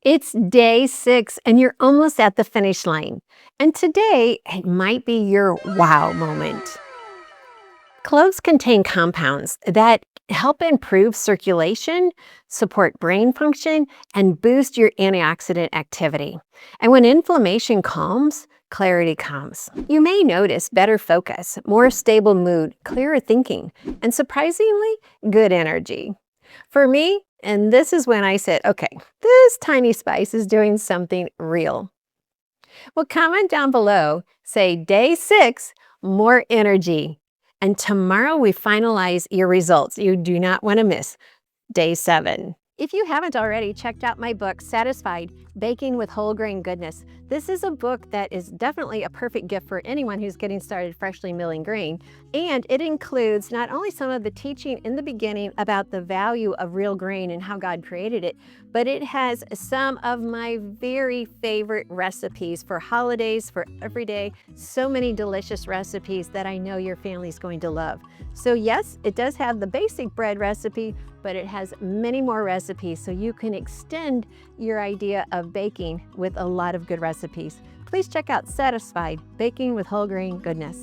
It's day 6 and you're almost at the finish line. And today, it might be your wow moment. Cloves contain compounds that help improve circulation, support brain function, and boost your antioxidant activity. And when inflammation calms, clarity comes. You may notice better focus, more stable mood, clearer thinking, and surprisingly, good energy. For me, and this is when I said, okay, this tiny spice is doing something real. Well, comment down below, say day 6, more energy. And tomorrow we finalize your results. You do not want to miss day 7. If you haven't already checked out my book, Satisfied, Baking with Whole Grain Goodness, this is a book that is definitely a perfect gift for anyone who's getting started freshly milling grain. And it includes not only some of the teaching in the beginning about the value of real grain and how God created it, but it has some of my very favorite recipes for holidays, for every day. So many delicious recipes that I know your family's going to love. So yes, it does have the basic bread recipe, but it has many more recipes so you can extend your idea of baking with a lot of good recipes. Please check out Satisfied, Baking with Whole Grain Goodness.